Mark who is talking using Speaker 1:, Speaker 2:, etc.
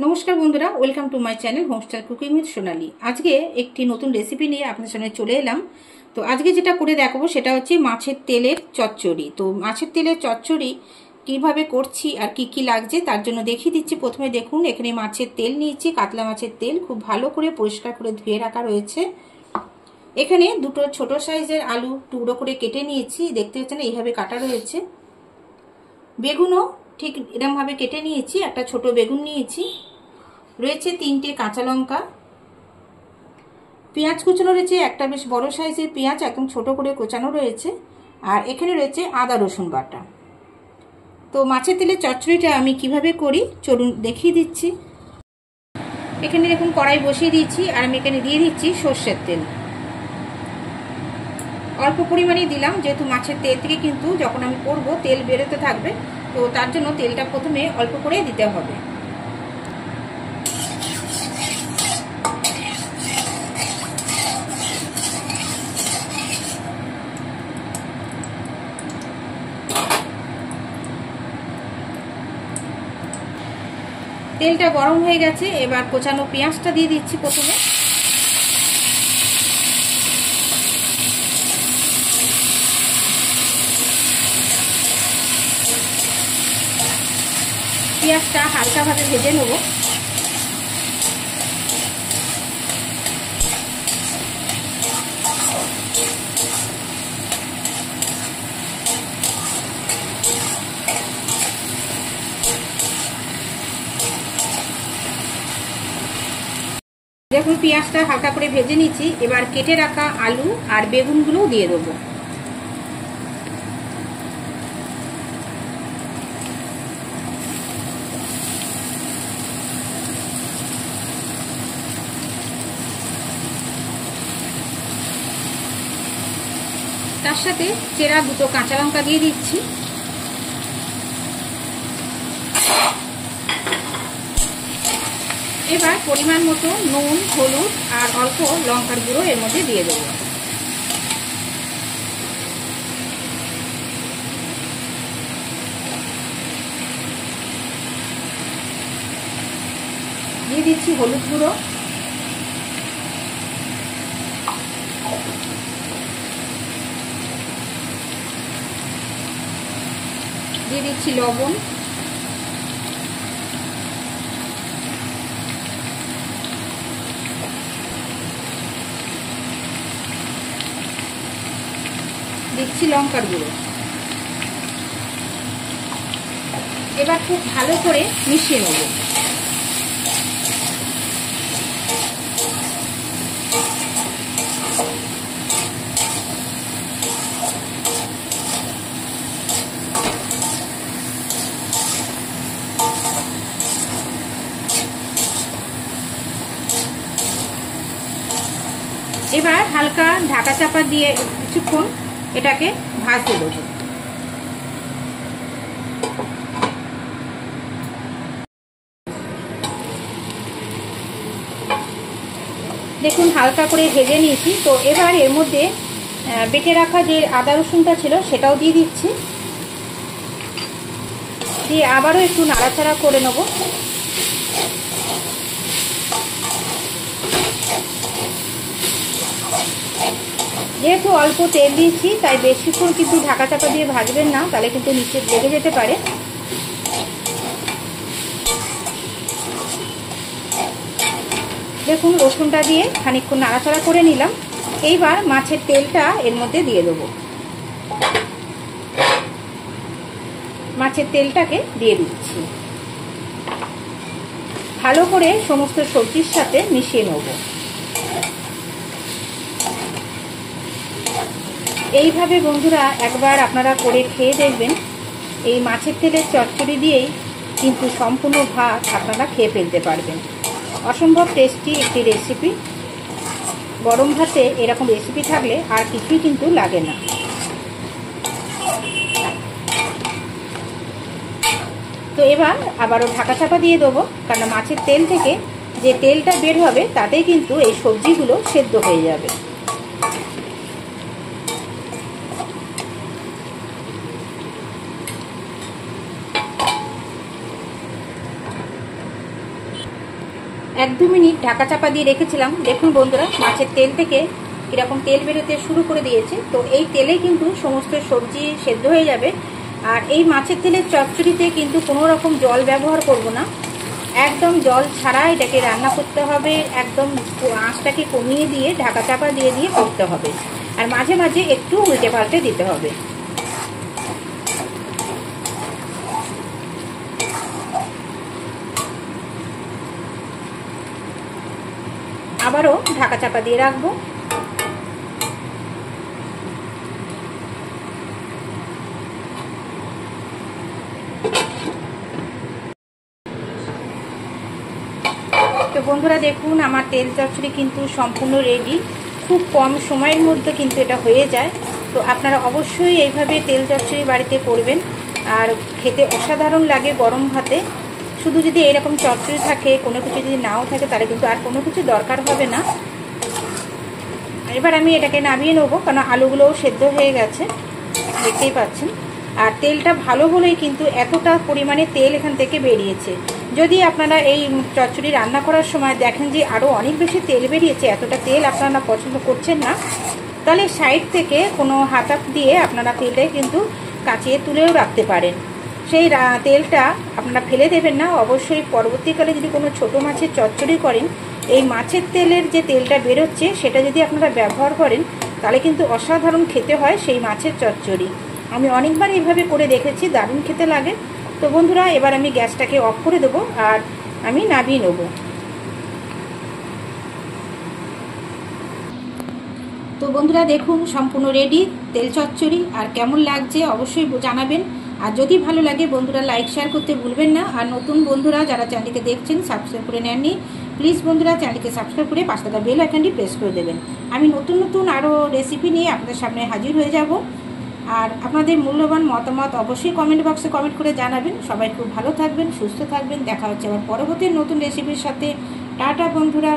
Speaker 1: নমস্কার বন্ধুরা, welcome to my channel homestyle cooking with Sonali. আজকে একটি নতুন রেসিপি নিয়ে আপনাদের সামনে চলে এলাম। তো আজকে যেটা করে দেখাবো সেটা হচ্ছে মাছের তেলের চচ্চড়ি। তো মাছের তেলের চচ্চড়ি কিভাবে করছি আর কি কি লাগছে তার জন্য দেখিয়ে দিচ্ছি। প্রথমে দেখুন, এখানে মাছের তেল নিয়েছি, কাতলা মাছের তেল, খুব ভালো করে পরিষ্কার করে ধুয়ে রাখা রয়েছে। এখানে দুটো ছোট সাইজের আলু টুকরো করে কেটে নিয়েছি, দেখতে পাচ্ছেন এইভাবে কাটা রয়েছে। বেগুনও ঠিক এরকমভাবে কেটে নিয়েছি, একটা ছোট বেগুন নিয়েছি। রয়েছে 3টে কাঁচা লঙ্কা, পেঁয়াজ কুচানো রয়েছে, একটা বেশ বড় সাইজের পেঁয়াজ একদম ছোট করে কোচানো রয়েছে। আর এখানে রয়েছে আদা রসুন বাটা। তো মাছের তেলের চচ্চড়িটা আমি কিভাবে করি চলুন দেখিয়ে দিচ্ছি। এখানে দেখুন কড়াই বসিয়ে দিয়েছি আর আমি এখানে দিয়ে দিচ্ছি সর্ষের তেল। অল্প পরিমাণে দিলাম, যেহেতু মাছের তেল থেকে কিন্তু যখন আমি করব তেল বেরোতে থাকবে, তো তার জন্য তেলটা প্রথমে অল্প করে দিতে হবে। তেলটা গরম হয়ে গেছে, এবার কোচানো পেঁয়াজটা দিয়ে দিচ্ছি প্রথমে। পেঁয়াজটা হালকাভাবে ভেজে নেব। দেখুন পেঁয়াজটা হালকা করে ভেজে নিচ্ছি, এবার কেটে রাখা আলু আর বেগুনগুলো দিয়ে দেবো। তার সাথে চেরা দুটো কাঁচা লঙ্কা দিয়ে দিচ্ছি। এবার পরিমাণ মতো নুন, হলুদ আর অল্প লঙ্কার গুঁড়ো এর মধ্যে দিয়ে দেবো। দিয়ে দিচ্ছি হলুদ গুঁড়ো, দিয়ে দিচ্ছি লবণ, দিচ্ছি লঙ্কার গুঁড়ো। এবার খুব ভালো করে মিশিয়ে নেব। এবার হালকা ঢাকা চাপা দিয়ে কিছুক্ষণ এটাকে ভাজতে দেবো। দেখুন হালকা করে ভেজে নিয়েছি। তো এবার এর মধ্যে বেটে রাখা যে আদা রসুনটা ছিল সেটাও দিয়ে দিচ্ছি, দিয়ে আবারও একটু নাড়াচাড়া করে নেব। যেহেতু অল্প তেল দিয়েছি তাই বেশিক্ষণ কিন্তু ঢাকা চাপা দিয়ে ভাজবেন না, তাহলে কিন্তু নিচে লেগে যেতে পারে। দেখুন রসুনটা দিয়ে খানিকক্ষণ নাড়াচাড়া করে নিলাম। এইবার মাছের তেলটা এর মধ্যে দিয়ে দেবো। মাছের তেলটাকে দিয়ে দিচ্ছি, ভালো করে সমস্ত সবজির সাথে মিশিয়ে নেব। এইভাবে বন্ধুরা একবার আপনারা করে খেয়ে দেখবেন। এই মাছের তেলের চচ্চড়ি দিয়েই কিন্তু সম্পূর্ণ ভাত আপনারা খেয়ে ফেলতে পারবেন। অসম্ভব টেস্টি একটি রেসিপি। গরম ভাতে এরকম রেসিপি থাকলে আর কিছুই কিন্তু লাগে না। তো এবার আবারও ঢাকা চাপা দিয়ে দেবো, কারণ মাছের তেল থেকে যে তেলটা বের হবে তাতেই কিন্তু এই সবজিগুলো সেদ্ধ হয়ে যাবে। 1-2 মিনিট ঢাকা চাপা দিয়ে রেখেছিলাম। দেখুন বন্ধুরা, মাছের তেল থেকে কীরকম তেল বেরোতে শুরু করে দিয়েছে। তো এই তেলে কিন্তু সমস্ত সবজি সেদ্ধ হয়ে যাবে। আর এই মাছের তেলের চচ্চড়িতে কিন্তু কোনো রকম জল ব্যবহার করব না, একদম জল ছাড়া এটাকে রান্না করতে হবে। একদম আঁচটাকে কমিয়ে দিয়ে ঢাকা চাপা দিয়ে দিয়ে করতে হবে। আর মাঝে মাঝে একটু উল্টে পাল্টে দিতে হবে। আবারও ঢাকা চাপা দিয়ে রাখবো। তো বন্ধুরা দেখুন, আমার তেল চচ্চড়ি কিন্তু সম্পূর্ণ রেডি। খুব কম সময়ের মধ্যে কিন্তু এটা হয়ে যায়। তো আপনারা অবশ্যই এইভাবে তেল চচ্চড়ি বাড়িতে করবেন, আর খেতে অসাধারণ লাগে গরম ভাতে। শুধু যদি এরকম চচ্চড়ি থাকে, কোনো কিছু যদি নাও থাকে, তাহলে কিন্তু আর কোনো কিছু দরকার হবে না। এবার আমি এটাকে নামিয়ে নেবো, কারণ আলুগুলোও সেদ্ধ হয়ে গেছে, দেখতেই পাচ্ছেন। আর তেলটা ভালো হলেই কিন্তু এতটা পরিমাণে তেল এখান থেকে বেরিয়েছে। যদি আপনারা এই চচ্চড়ি রান্না করার সময় দেখেন যে আরও অনেক বেশি তেল বেরিয়েছে, এতটা তেল আপনারা পছন্দ করছেন না, তাহলে সাইড থেকে কোনো হাতা দিয়ে আপনারা তেলটা কিন্তু কাচিয়ে তুলেও রাখতে পারেন। সেই তেলটা আপনারা ফেলে দেবেন না। অবশ্যই পরবর্তীকালে যদি কোনো ছোট মাছের চচ্চড়ি করেন, এই মাছের তেলের যে তেলটা বেরোচ্ছে সেটা যদি আপনারা ব্যবহার করেন, তাহলে কিন্তু অসাধারণ খেতে হয় সেই মাছের চচ্চড়ি। আমি অনেকবার এইভাবে করে দেখেছি, দারুণ খেতে লাগে। তো বন্ধুরা, এবার আমি গ্যাসটাকে অফ করে দেবো আর আমি নামিয়ে নেব। তো বন্ধুরা দেখুন, সম্পূর্ণ রেডি তেল চচ্চড়ি। আর কেমন লাগছে অবশ্যই জানাবেন। আর যদি ভালো লাগে বন্ধুরা লাইক শেয়ার করতে ভুলবেন না। আর নতুন বন্ধুরা যারা চ্যানেলকে দেখছেন, সাবস্ক্রাইব করে নেননি, প্লিজ বন্ধুরা চ্যানেলকে সাবস্ক্রাইব করে পাশে থাকা বেল আইকনটি প্রেস করে দেবেন। আমি নতুন নতুন আরও রেসিপি নিয়ে আপনাদের সামনে হাজির হয়ে যাব। আর আপনাদের মূল্যবান মতামত অবশ্যই কমেন্ট বক্সে কমেন্ট করে জানাবেন। সবাই খুব ভালো থাকবেন, সুস্থ থাকবেন। দেখা হচ্ছে আবার পরবর্তী নতুন রেসিপির সাথে। টাটা বন্ধুরা।